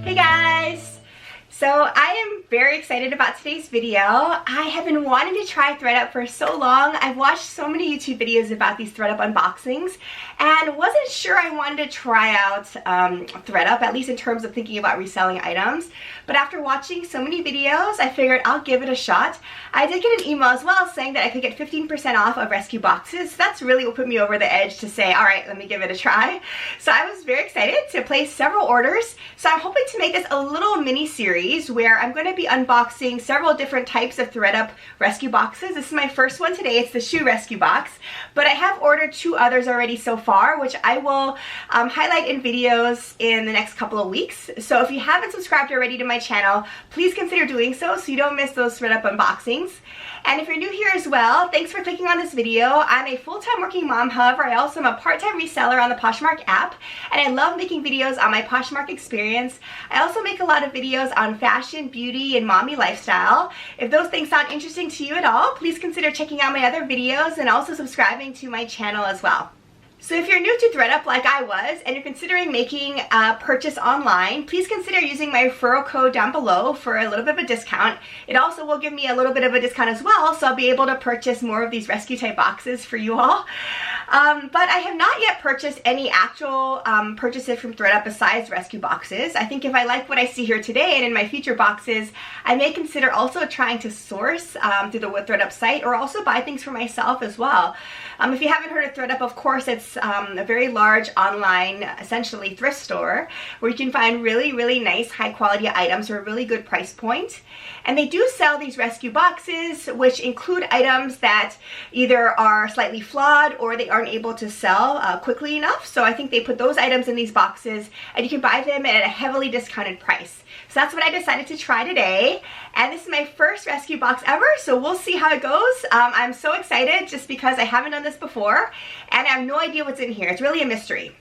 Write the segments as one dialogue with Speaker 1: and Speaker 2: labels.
Speaker 1: Hey guys! So I am very excited about today's video. I have been wanting to try thredUP for so long. I've watched so many YouTube videos about these thredUP unboxings and wasn't sure I wanted to try out thredUP, at least in terms of thinking about reselling items. But after watching so many videos, I figured I'll give it a shot. I did get an email as well saying that I could get 15% off of rescue boxes. So that's really what put me over the edge to say, all right, let me give it a try. So I was very excited to place several orders. So I'm hoping to make this a little mini series where I'm going to be unboxing several different types of thredUP rescue boxes. This is my first one today. It's the shoe rescue box, but I have ordered 2 others already so far, which I will highlight in videos in the next couple of weeks. So if you haven't subscribed already to my channel, please consider doing so you don't miss those thredUP unboxings. And if you're new here as well, thanks for clicking on this video. I'm a full-time working mom, however, I also am a part-time reseller on the Poshmark app, and I love making videos on my Poshmark experience. I also make a lot of videos on fashion, beauty, and mommy lifestyle. If those things sound interesting to you at all, please consider checking out my other videos and also subscribing to my channel as well. So if you're new to thredUP like I was and you're considering making a purchase online, please consider using my referral code down below for a little bit of a discount. It also will give me a little bit of a discount as well, so I'll be able to purchase more of these rescue type boxes for you all. But I have not yet purchased any actual purchases from thredUP besides rescue boxes. I think if I like what I see here today and in my future boxes, I may consider also trying to source through the thredUP site or also buy things for myself as well. If you haven't heard of thredUP, of course, it's a very large online, essentially thrift store where you can find really, really nice high quality items for a really good price point. And they do sell these rescue boxes, which include items that either are slightly flawed or they aren't able to sell quickly enough. So I think they put those items in these boxes and you can buy them at a heavily discounted price. So that's what I decided to try today. And this is my first rescue box ever, so we'll see how it goes. I'm so excited just because I haven't done this before and I have no idea what's in here. It's really a mystery.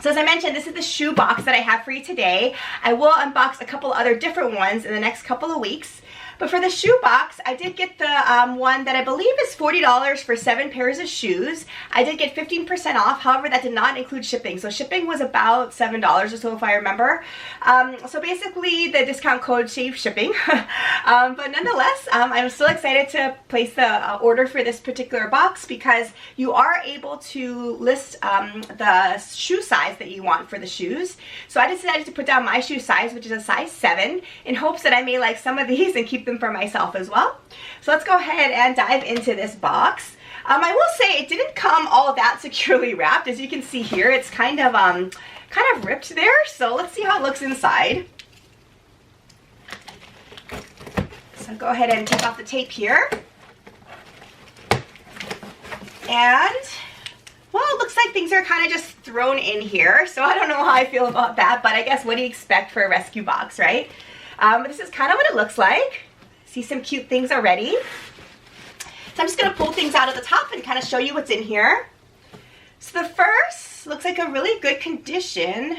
Speaker 1: So as I mentioned, this is the shoe box that I have for you today. I will unbox a couple other different ones in the next couple of weeks. But for the shoe box, I did get the one that I believe is $40 for 7 pairs of shoes. I did get 15% off, however, that did not include shipping. So shipping was about $7 or so if I remember. So basically the discount code saved shipping. But nonetheless, I'm still excited to place the order for this particular box because you are able to list the shoe size that you want for the shoes. So I decided to put down my shoe size, which is a size 7, in hopes that I may like some of these and keep them for myself as well. So let's go ahead and dive into this box. I will say it didn't come all that securely wrapped. As you can see here, it's kind of ripped there. So let's see how it looks inside. So go ahead and take off the tape here. And well, it looks like things are kind of just thrown in here. So I don't know how I feel about that, but I guess what do you expect for a rescue box, right? This is kind of what it looks like. See some cute things already. So I'm just going to pull things out of the top and kind of show you what's in here. So the first looks like a really good condition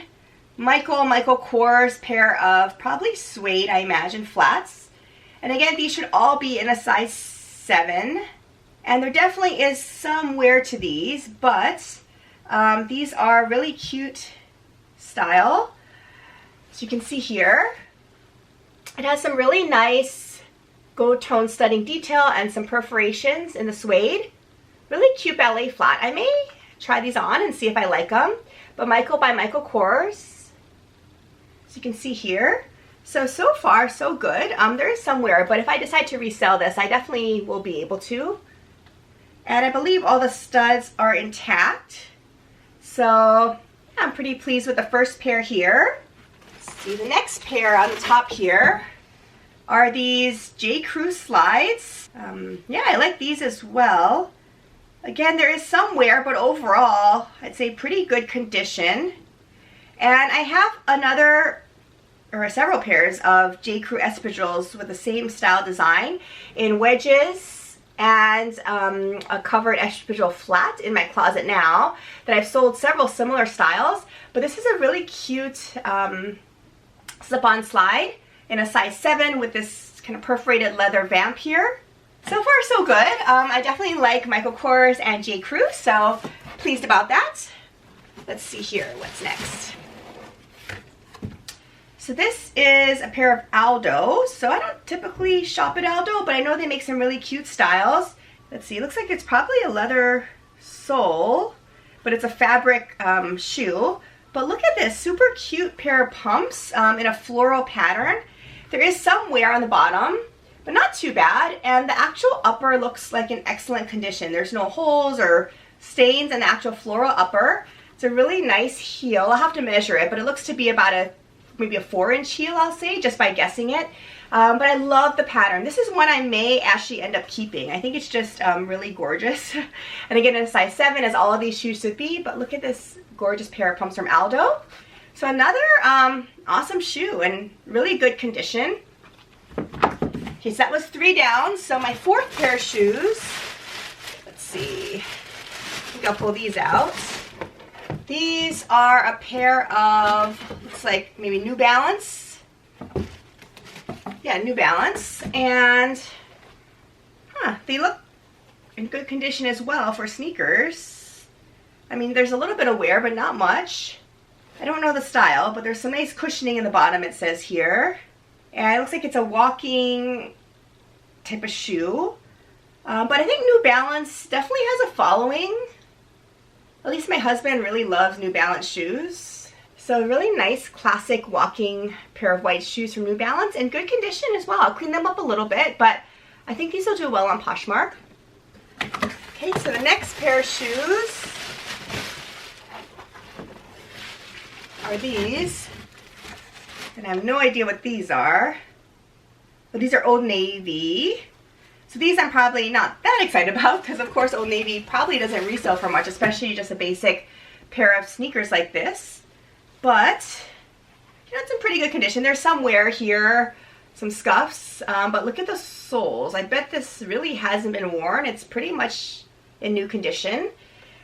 Speaker 1: Michael Kors pair of probably suede, I imagine, flats. And again, these should all be in a size 7. And there definitely is some wear to these, but these are really cute style. As you can see here, it has some really nice gold tone studding detail and some perforations in the suede. Really cute ballet flat. I may try these on and see if I like them. But Michael by Michael Kors, as you can see here. So far, so good. There is some wear, but if I decide to resell this, I definitely will be able to. And I believe all the studs are intact. So I'm pretty pleased with the first pair here. Let's see the next pair on the top here are these J. Crew slides. Yeah, I like these as well. Again, there is some wear, but overall, I'd say pretty good condition. And I have several pairs of J. Crew espadrilles with the same style design in wedges and a covered espadrille flat in my closet now that I've sold several similar styles. But this is a really cute slip-on slide in a size 7 with this kind of perforated leather vamp here. So far so good. I definitely like Michael Kors and J. Crew, so pleased about that. Let's see here, what's next. So this is a pair of Aldo. So I don't typically shop at Aldo, but I know they make some really cute styles. Let's see, it looks like it's probably a leather sole, but it's a fabric shoe. But look at this, super cute pair of pumps in a floral pattern. There is some wear on the bottom, but not too bad. And the actual upper looks like in excellent condition. There's no holes or stains in the actual floral upper. It's a really nice heel. I'll have to measure it, but it looks to be about maybe a 4-inch heel, I'll say, just by guessing it. But I love the pattern. This is one I may actually end up keeping. I think it's just really gorgeous. And again, in a size 7, as all of these shoes should be. But look at this gorgeous pair of pumps from Aldo. So another awesome shoe in really good condition. Okay, so that was 3 down. So my 4th pair of shoes, let's see. I think I'll pull these out. These are a pair of, looks like maybe New Balance. Yeah, New Balance. And they look in good condition as well for sneakers. I mean, there's a little bit of wear, but not much. I don't know the style, but there's some nice cushioning in the bottom, it says here. And it looks like it's a walking type of shoe. But I think New Balance definitely has a following. At least my husband really loves New Balance shoes. So a really nice classic walking pair of white shoes from New Balance in good condition as well. I'll clean them up a little bit, but I think these will do well on Poshmark. Okay, so the next pair of shoes are these. And I have no idea what these are. But these are Old Navy. So these I'm probably not that excited about because of course Old Navy probably doesn't resell for much, especially just a basic pair of sneakers like this. But, you know, it's in pretty good condition. There's some wear here, some scuffs, but look at the soles. I bet this really hasn't been worn. It's pretty much in new condition.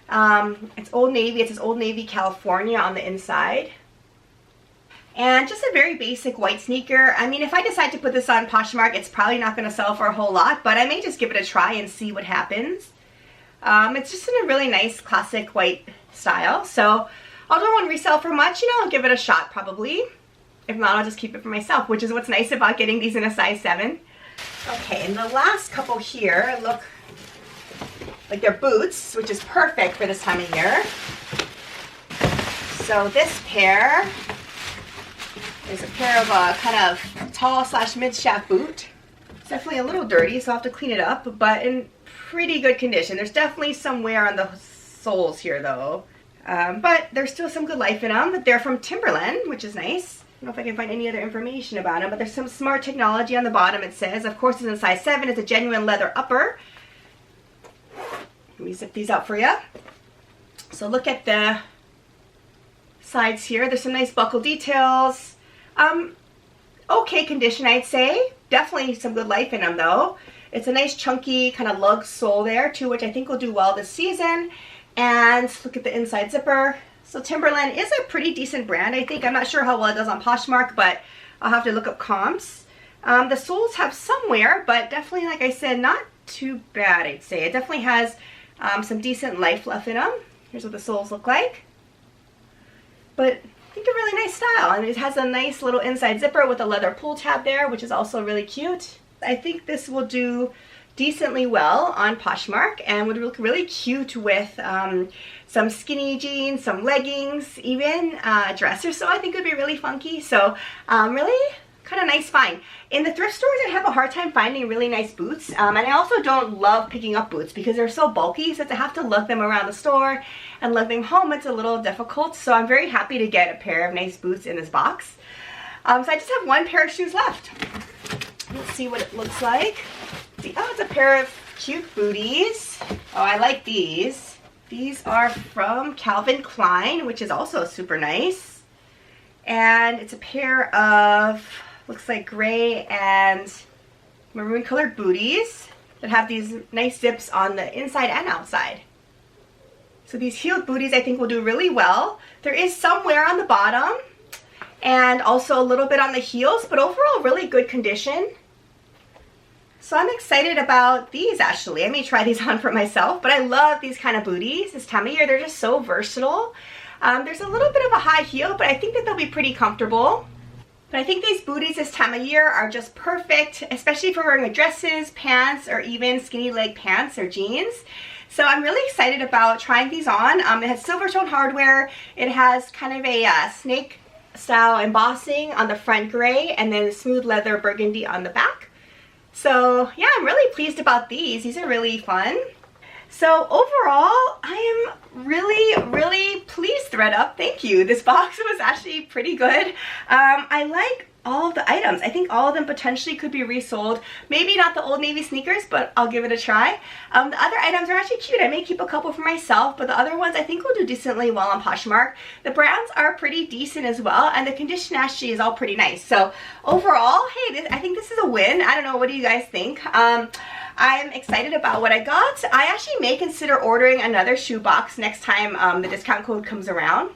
Speaker 1: It's Old Navy. It says Old Navy, California on the inside. And just a very basic white sneaker. I mean, if I decide to put this on Poshmark, it's probably not going to sell for a whole lot, but I may just give it a try and see what happens. It's just in a really nice classic white style. So although I won't resell for much, you know, I'll give it a shot probably. If not, I'll just keep it for myself, which is what's nice about getting these in a size 7. Okay, and the last couple here look like they're boots, which is perfect for this time of year. So this pair is a pair of kind of tall / mid-shaft boot. It's definitely a little dirty, so I'll have to clean it up, but in pretty good condition. There's definitely some wear on the soles here though. But there's still some good life in them. They're from Timberland, which is nice. I don't know if I can find any other information about them, but there's some smart technology on the bottom, it says. Of course, it's in size 7. It's a genuine leather upper. Let me zip these out for you. So look at the sides here. There's some nice buckle details. Okay condition, I'd say. Definitely some good life in them, though. It's a nice chunky kind of lug sole there, too, which I think will do well this season. And look at the inside zipper. So Timberland is a pretty decent brand, I think. I'm not sure how well it does on Poshmark, but I'll have to look up comps. The soles have some wear, but definitely, like I said, not too bad, I'd say. It definitely has some decent life left in them. Here's what the soles look like. But I think a really nice style. And it has a nice little inside zipper with a leather pull tab there, which is also really cute. I think this will do decently well on Poshmark and would look really cute with some skinny jeans, some leggings, even a dress or so. I think it would be really funky. So really kind of nice find. In the thrift stores, I have a hard time finding really nice boots. And I also don't love picking up boots because they're so bulky. So to have to lug them around the store and lug them home, it's a little difficult. So I'm very happy to get a pair of nice boots in this box. So I just have one pair of shoes left. Let's see what it looks like. See, oh, it's a pair of cute booties. Oh, I like these. These are from Calvin Klein, which is also super nice. And it's a pair of, looks like gray and maroon colored booties that have these nice zips on the inside and outside. So these heeled booties I think will do really well. There is some wear on the bottom and also a little bit on the heels, but overall really good condition. So I'm excited about these actually. I may try these on for myself, but I love these kind of booties this time of year. They're just so versatile. There's a little bit of a high heel, but I think that they'll be pretty comfortable. But I think these booties this time of year are just perfect, especially for wearing dresses, pants, or even skinny leg pants or jeans. So I'm really excited about trying these on. It has silver tone hardware. It has kind of a snake style embossing on the front gray, and then smooth leather burgundy on the back. So yeah, I'm really pleased about these. These are really fun. So overall, I am really pleased, thredUP. Thank you. This box was actually pretty good. I like all of the items. I think all of them potentially could be resold. Maybe not the Old Navy sneakers, but I'll give it a try. The other items are actually cute. I may keep a couple for myself, but the other ones I think will do decently well on Poshmark. The brands are pretty decent as well, and the condition actually is all pretty nice. So overall, hey, I think this is a win. I don't know, what do you guys think? I'm excited about what I got. I actually may consider ordering another shoe box next time the discount code comes around.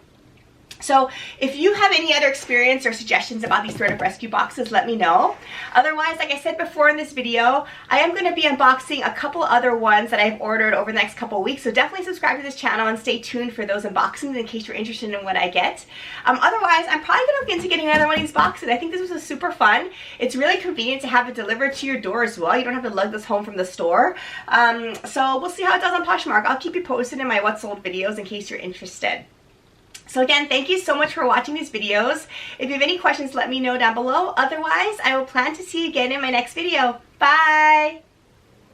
Speaker 1: So if you have any other experience or suggestions about these thredUP rescue boxes, let me know. Otherwise, like I said before in this video, I am going to be unboxing a couple other ones that I've ordered over the next couple weeks. So definitely subscribe to this channel and stay tuned for those unboxings in case you're interested in what I get. Otherwise, I'm probably going to look into getting another one of these boxes. I think this was super fun. It's really convenient to have it delivered to your door as well. You don't have to lug this home from the store. So we'll see how it does on Poshmark. I'll keep you posted in my What's Sold videos in case you're interested. So again, thank you so much for watching these videos. If you have any questions, let me know down below. Otherwise, I will plan to see you again in my next video. Bye!